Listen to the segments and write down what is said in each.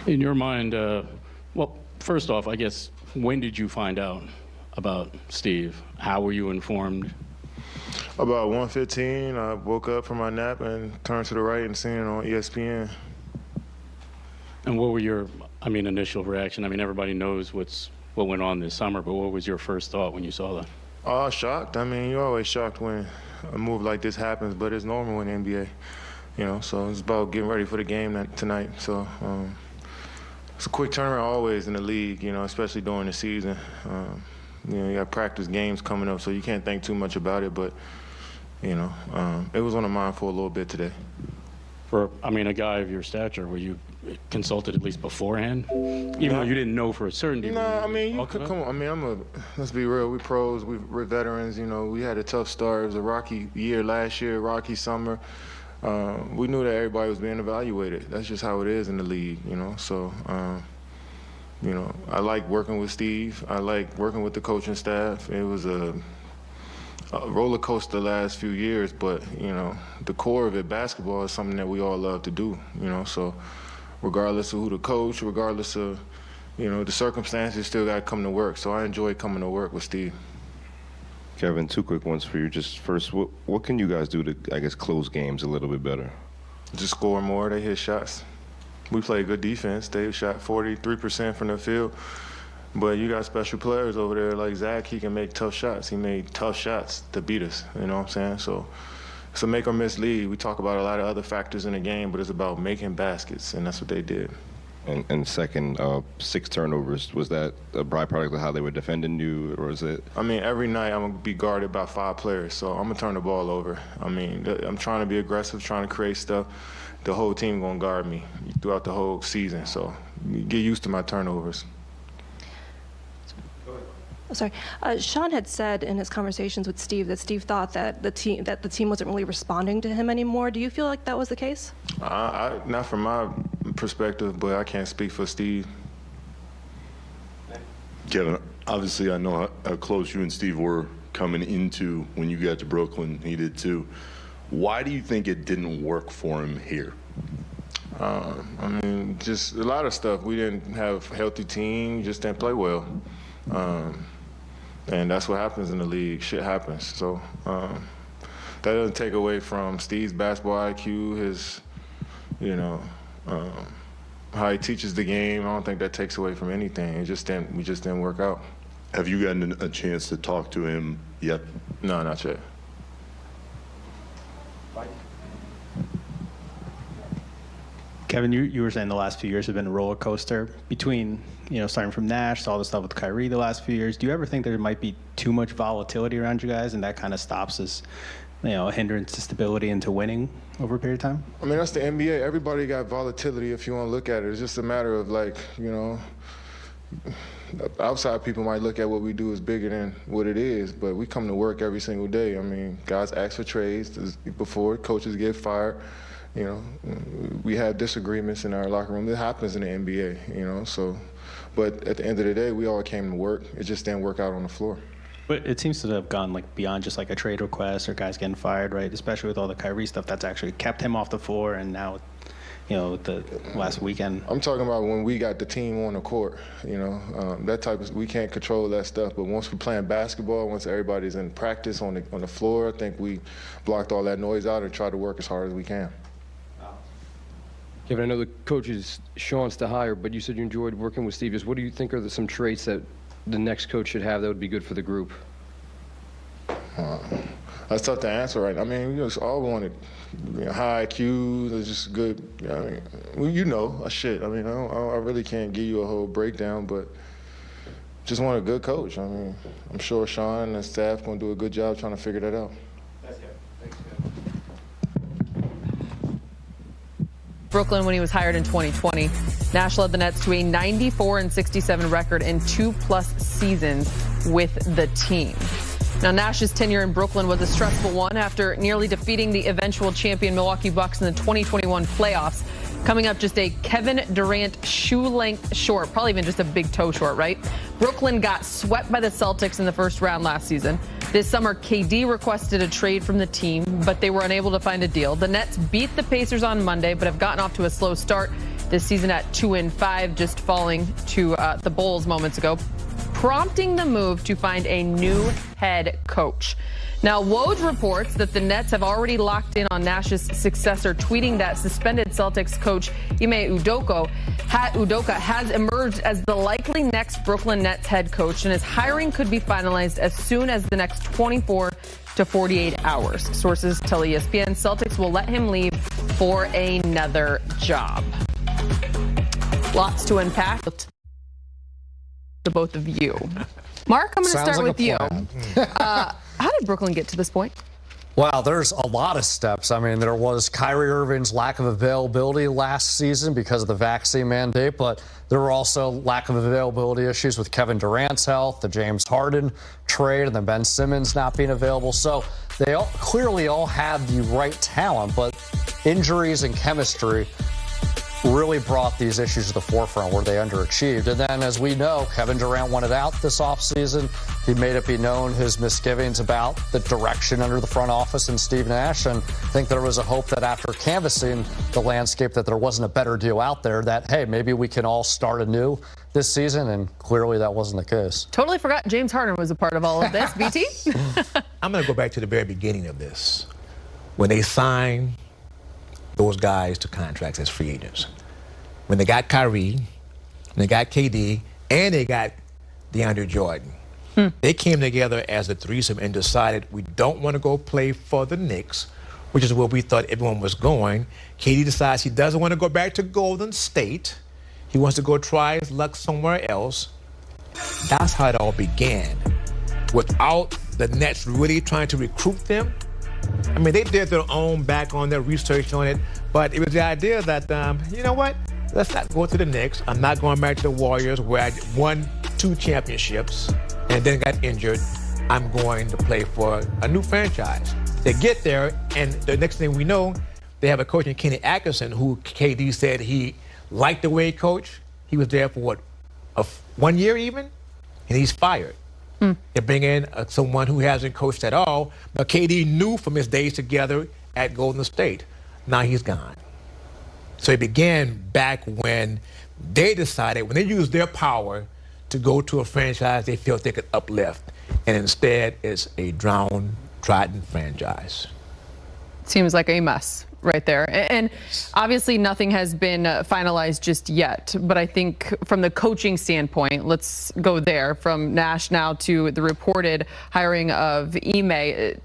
In your mind, well, first off, I guess, when did you find out about Steve? How were you informed? About 1:15, I woke up from my nap and turned to the right and seen it on ESPN. And what were your, initial reaction? Everybody knows what went on this summer, but what was your first thought when you saw that? Shocked. You're always shocked when a move like this happens, but it's normal in the NBA, so it's about getting ready for the game tonight. So it's a quick turnaround always in the league, especially during the season. You got practice games coming up, so you can't think too much about it, but, it was on the mind for a little bit today. For, a guy of your stature, were you consulted at least beforehand? Even though you didn't know for a certainty? No, you could come on. Let's be real, we pros, we're veterans, we had a tough start. It was a rocky year last year, rocky summer. We knew that everybody was being evaluated. That's just how it is in the league, so, I like working with Steve. I like working with the coaching staff. It was a roller coaster the last few years, but, the core of it, basketball, is something that we all love to do, so regardless of who the coach, regardless of, the circumstances, still got to come to work. So I enjoy coming to work with Steve. Kevin, two quick ones for you. Just first, what can you guys do to, close games a little bit better? Just score more. They hit shots. We play good defense. They shot 43% from the field. But you got special players over there like Zach. He can make tough shots. He made tough shots to beat us, you know what I'm saying? So it's a make or miss league. We talk about a lot of other factors in the game, but it's about making baskets, and that's what they did. And second, 6 turnovers. Was that a byproduct of how they were defending you, or is it? Every night I'm going to be guarded by 5 players, so I'm going to turn the ball over. I'm trying to be aggressive, trying to create stuff. The whole team going to guard me throughout the whole season, so get used to my turnovers. Sorry, Sean had said in his conversations with Steve that Steve thought that the team wasn't really responding to him anymore. Do you feel like that was the case? Not from my perspective, but I can't speak for Steve. Kevin, obviously I know how close you and Steve were coming into when you got to Brooklyn. He did too. Why do you think it didn't work for him here? Just a lot of stuff. We didn't have a healthy team, just didn't play well. And that's what happens in the league. Shit happens. So that doesn't take away from Steve's basketball IQ, his, how he teaches the game. I don't think that takes away from anything. We just didn't work out. Have you gotten a chance to talk to him yet? No, not yet. Kevin, you were saying the last few years have been a roller coaster between, starting from Nash to all the stuff with Kyrie the last few years. Do you ever think there might be too much volatility around you guys, and that kind of stops us, a hindrance to stability and to winning over a period of time? That's the NBA. Everybody got volatility if you want to look at it. It's just a matter of outside people might look at what we do as bigger than what it is, but we come to work every single day. Guys ask for trades before, coaches get fired. We have disagreements in our locker room. It happens in the NBA, so. But at the end of the day, we all came to work. It just didn't work out on the floor. But it seems to have gone beyond just a trade request or guys getting fired, right? Especially with all the Kyrie stuff that's actually kept him off the floor, and now, the last weekend. I'm talking about when we got the team on the court, that type of, we can't control that stuff. But once we're playing basketball, once everybody's in practice on the floor, I think we blocked all that noise out and tried to work as hard as we can. Kevin, I know the coach is Sean's to hire, but you said you enjoyed working with Steve. What do you think are some traits that the next coach should have that would be good for the group? That's tough to answer, right? We just all wanted high IQ. It's just good. Shit. I really can't give you a whole breakdown, but just want a good coach. I'm sure Sean and the staff going to do a good job trying to figure that out. Brooklyn when he was hired in 2020. Nash led the Nets to a 94-67 record in 2+ seasons with the team. Now, Nash's tenure in Brooklyn was a stressful one after nearly defeating the eventual champion Milwaukee Bucks in the 2021 playoffs, coming up just a Kevin Durant shoe length short, probably even just a big toe short, right? Brooklyn got swept by the Celtics in the first round last season. This summer, KD requested a trade from the team, but they were unable to find a deal. The Nets beat the Pacers on Monday, but have gotten off to a slow start this season at 2-5, just falling to the Bulls moments ago, prompting the move to find a new head coach. Now, Woj reports that the Nets have already locked in on Nash's successor, tweeting that suspended Celtics coach Ime Udoka has emerged as the likely next Brooklyn Nets head coach, and his hiring could be finalized as soon as the next 24 to 48 hours. Sources tell ESPN Celtics will let him leave for another job. Lots to unpack to both of you. Mark, I'm going to start with you. How did Brooklyn get to this point? Well, there's a lot of steps. I mean, there was Kyrie Irving's lack of availability last season because of the vaccine mandate, but there were also lack of availability issues with Kevin Durant's health, the James Harden trade, and then Ben Simmons not being available. So they clearly all had the right talent, but injuries and chemistry really brought these issues to the forefront where they underachieved. And then, as we know, Kevin Durant wanted out this offseason. He made it be known his misgivings about the direction under the front office and Steve Nash. And I think there was a hope that after canvassing the landscape that there wasn't a better deal out there, that, hey, maybe we can all start anew this season. And clearly that wasn't the case. Totally forgot James Harden was a part of all of this. BT? I'm going to go back to the very beginning of this. When they signed those guys to contracts as free agents. When they got Kyrie, when they got KD, and they got DeAndre Jordan. They came together as a threesome and decided we don't want to go play for the Knicks, which is where we thought everyone was going. KD decides he doesn't want to go back to Golden State. He wants to go try his luck somewhere else. That's how it all began. Without the Nets really trying to recruit them, I mean, they did their own back on their research on it, but it was the idea that, you know what, let's not go to the Knicks. I'm not going back to the Warriors where I won 2 championships and then got injured. I'm going to play for a new franchise. They get there, and the next thing we know, they have a coach in Kenny Atkinson who KD said he liked the way he coached. He was there for, 1 year even? And he's fired. They bring in someone who hasn't coached at all, but KD knew from his days together at Golden State. Now he's gone. So it began back when they decided, when they used their power to go to a franchise they felt they could uplift, and instead it's a drowned, trodden franchise. Seems like a mess right there. And obviously nothing has been finalized just yet. But I think from the coaching standpoint, let's go there. From Nash now to the reported hiring of Ime.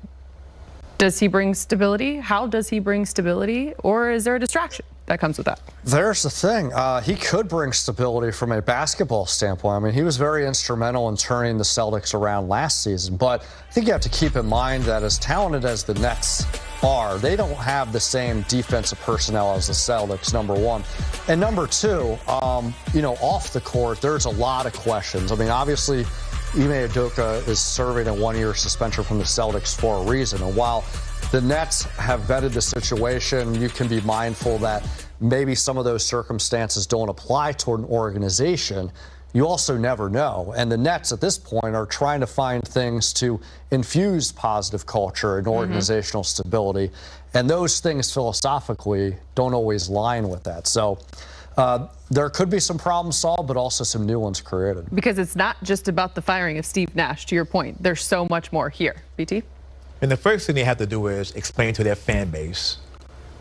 Does he bring stability? How does he bring stability? Or is there a distraction that comes with that? There's the thing. He could bring stability from a basketball standpoint. I mean, he was very instrumental in turning the Celtics around last season. But I think you have to keep in mind that as talented as the Nets are, they don't have the same defensive personnel as the Celtics, number one. And number two, off the court, there's a lot of questions. I mean, obviously, Ime Udoka is serving a 1-year suspension from the Celtics for a reason. And while the Nets have vetted the situation, you can be mindful that maybe some of those circumstances don't apply toward an organization. You also never know. And the Nets at this point are trying to find things to infuse positive culture and organizational stability. And those things philosophically don't always line with that. So there could be some problems solved, but also some new ones created. Because it's not just about the firing of Steve Nash, to your point. There's so much more here. BT? And the first thing they have to do is explain to their fan base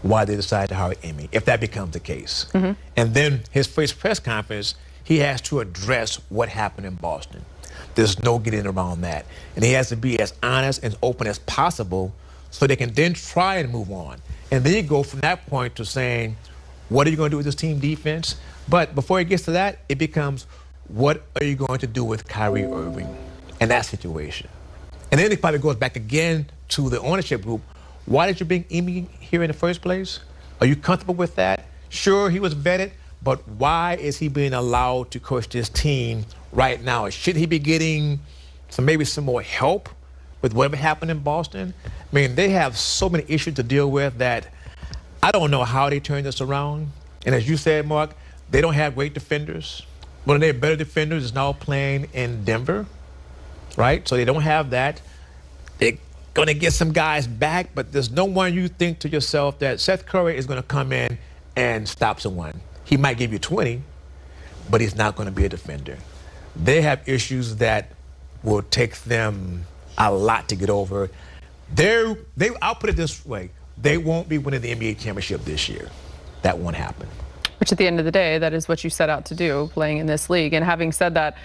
why they decided to hire Ime, if that becomes the case. And then his first press conference, he has to address what happened in Boston. There's no getting around that. And he has to be as honest and open as possible so they can then try and move on. And then you go from that point to saying, what are you going to do with this team defense? But before it gets to that, it becomes, what are you going to do with Kyrie Irving in that situation? And then it probably goes back again to the ownership group. Why did you bring Ime here in the first place? Are you comfortable with that? Sure, he was vetted, but why is he being allowed to coach this team right now? Should he be getting maybe some more help with whatever happened in Boston? I mean, they have so many issues to deal with that I don't know how they turn this around. And as you said, Mark, they don't have great defenders. One of their better defenders is now playing in Denver, right? So they don't have that. They're going to get some guys back, but there's no one you think to yourself that Seth Curry is going to come in and stop someone. He might give you 20, but he's not going to be a defender. They have issues that will take them a lot to get over. I'll put it this way. They won't be winning the NBA championship this year. That won't happen. Which at the end of the day, that is what you set out to do, playing in this league. And having said that,